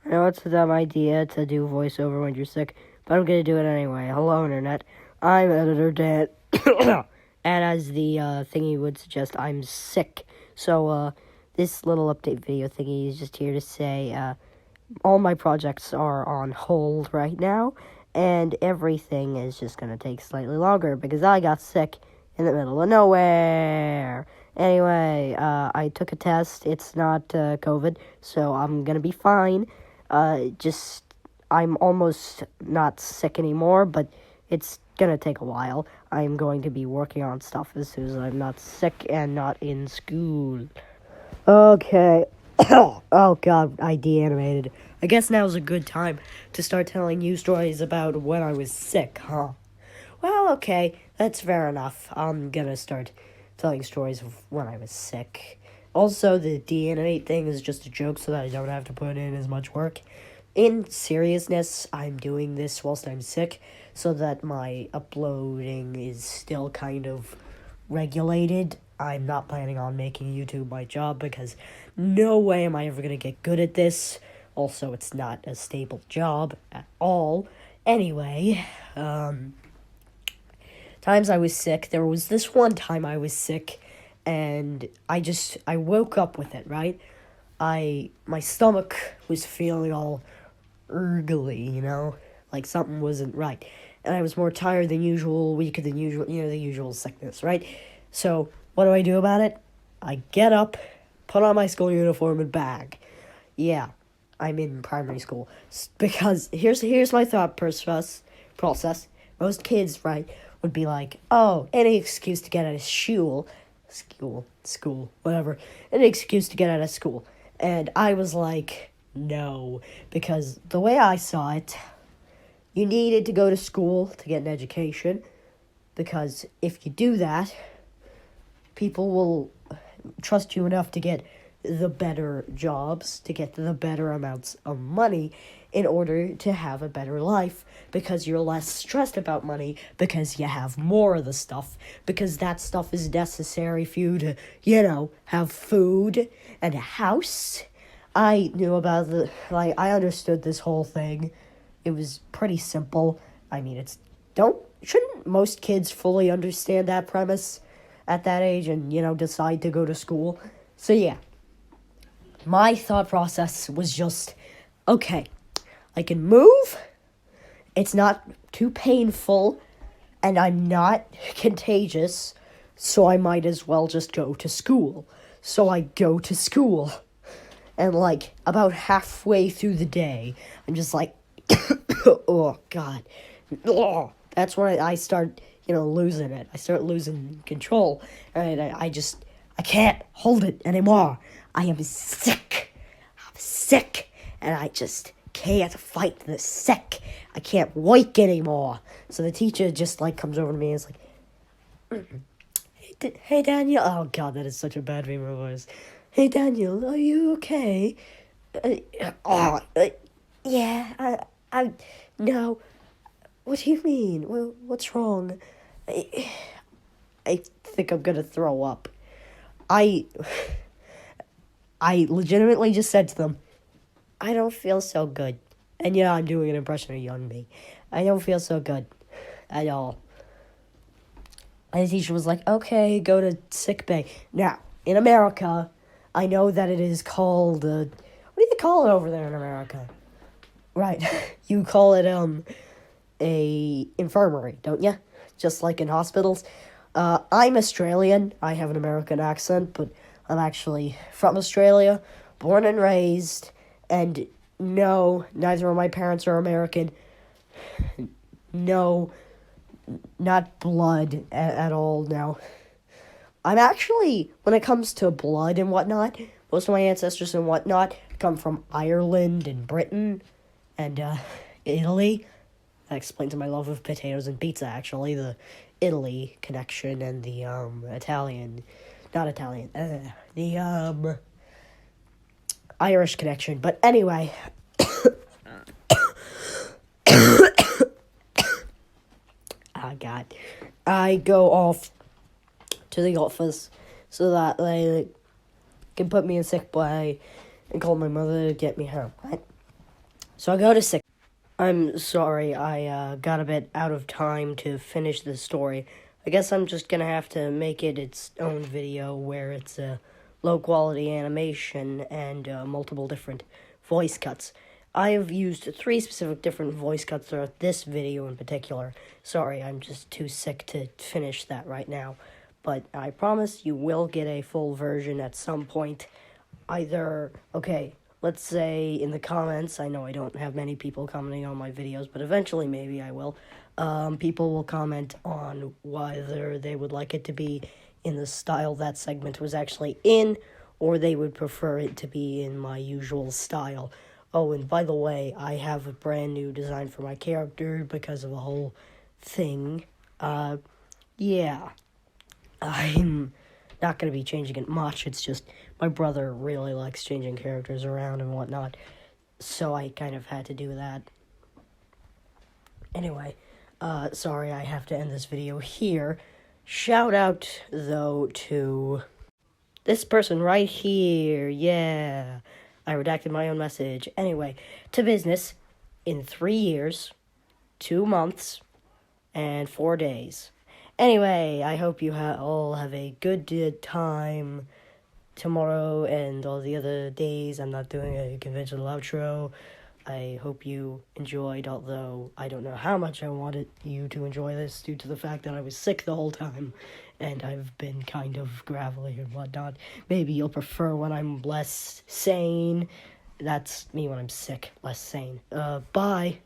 I know it's a dumb idea to do voiceover when you're sick, but I'm gonna do it anyway. Hello, Internet. I'm Editor Dan. And as the thingy would suggest, I'm sick. So, this little update video thingy is just here to say, all my projects are on hold right now, and everything is just gonna take slightly longer because I got sick in the middle of nowhere. Anyway, I took a test. It's not COVID, so I'm gonna be fine. I'm almost not sick anymore, but it's gonna take a while. I'm going to be working on stuff as soon as I'm not sick and not in school. Okay. Oh god, I de-animated. I guess now's a good time to start telling you stories about when I was sick, huh? Well, okay, that's fair enough. I'm gonna start telling stories of when I was sick. Also, the de-animate thing is just a joke so that I don't have to put in as much work. In seriousness, I'm doing this whilst I'm sick so that my uploading is still kind of regulated. I'm not planning on making YouTube my job because no way am I ever going to get good at this. Also, it's not a stable job at all. Anyway, times I was sick. There was this one time I was sick and I woke up with it, right? My stomach was feeling all urgly, like something wasn't right. And I was more tired than usual, weaker than usual, the usual sickness, right? So, what do I do about it? I get up, put on my school uniform and bag. Yeah, I'm in primary school. Because here's my thought process. Most kids, right, would be like, oh, any excuse to get out of school, whatever. Any excuse to get out of school. And I was like, no, because the way I saw it, you needed to go to school to get an education, because if you do that, people will trust you enough to get the better jobs, to get the better amounts of money in order to have a better life, because you're less stressed about money, because you have more of the stuff, because that stuff is necessary for you to, have food and a house. I knew about I understood this whole thing. It was pretty simple. I mean, shouldn't most kids fully understand that premise at that age and, decide to go to school? So yeah, my thought process was just, okay, I can move, it's not too painful, and I'm not contagious, so I might as well just go to school. So I go to school. And, about halfway through the day, I'm just like, oh, God. Oh, that's when I start, losing it. I start losing control. And I can't hold it anymore. I am sick. I'm sick. And I just can't fight the sick. I can't wake anymore. So the teacher just, comes over to me and is like, hey, Daniel. Oh, God, that is such a bad female voice. Hey, Daniel, are you okay? Yeah, no. What do you mean? What's wrong? I think I'm gonna throw up. I legitimately just said to them, I don't feel so good. And I'm doing an impression of young me. I don't feel so good at all. And the teacher was like, okay, go to sick bay. Now, in America, I know that it is called, what do you call it over there in America? Right, you call it, a infirmary, don't you? Just like in hospitals. I'm Australian, I have an American accent, but I'm actually from Australia, born and raised, and no, neither of my parents are American. No, not blood at all, no. I'm actually, when it comes to blood and whatnot, most of my ancestors and whatnot come from Ireland and Britain and Italy. That explains my love of potatoes and pizza, actually. The Italy connection and the the Irish connection. But anyway, oh God, I go off to the office so that they can put me in sick bay and call my mother to get me home, right? So I go to 6. I'm sorry, I got a bit out of time to finish the story. I guess I'm just gonna have to make it its own video where it's a low quality animation and multiple different voice cuts. I have used 3 specific different voice cuts throughout this video in particular. Sorry, I'm just too sick to finish that right now. But I promise you will get a full version at some point. Either, okay, let's say in the comments, I know I don't have many people commenting on my videos, but eventually maybe I will. People will comment on whether they would like it to be in the style that segment was actually in, or they would prefer it to be in my usual style. Oh, and by the way, I have a brand new design for my character because of the whole thing. Yeah. I'm not going to be changing it much. It's just my brother really likes changing characters around and whatnot, so I kind of had to do that. Anyway, sorry, I have to end this video here. Shout out, though, to this person right here. Yeah, I redacted my own message. Anyway, to business in 3 years, 2 months, and 4 days. Anyway, I hope you all have a good time tomorrow and all the other days. I'm not doing a conventional outro. I hope you enjoyed, although I don't know how much I wanted you to enjoy this due to the fact that I was sick the whole time and I've been kind of gravelly and whatnot. Maybe you'll prefer when I'm less sane. That's me when I'm sick, less sane. Bye.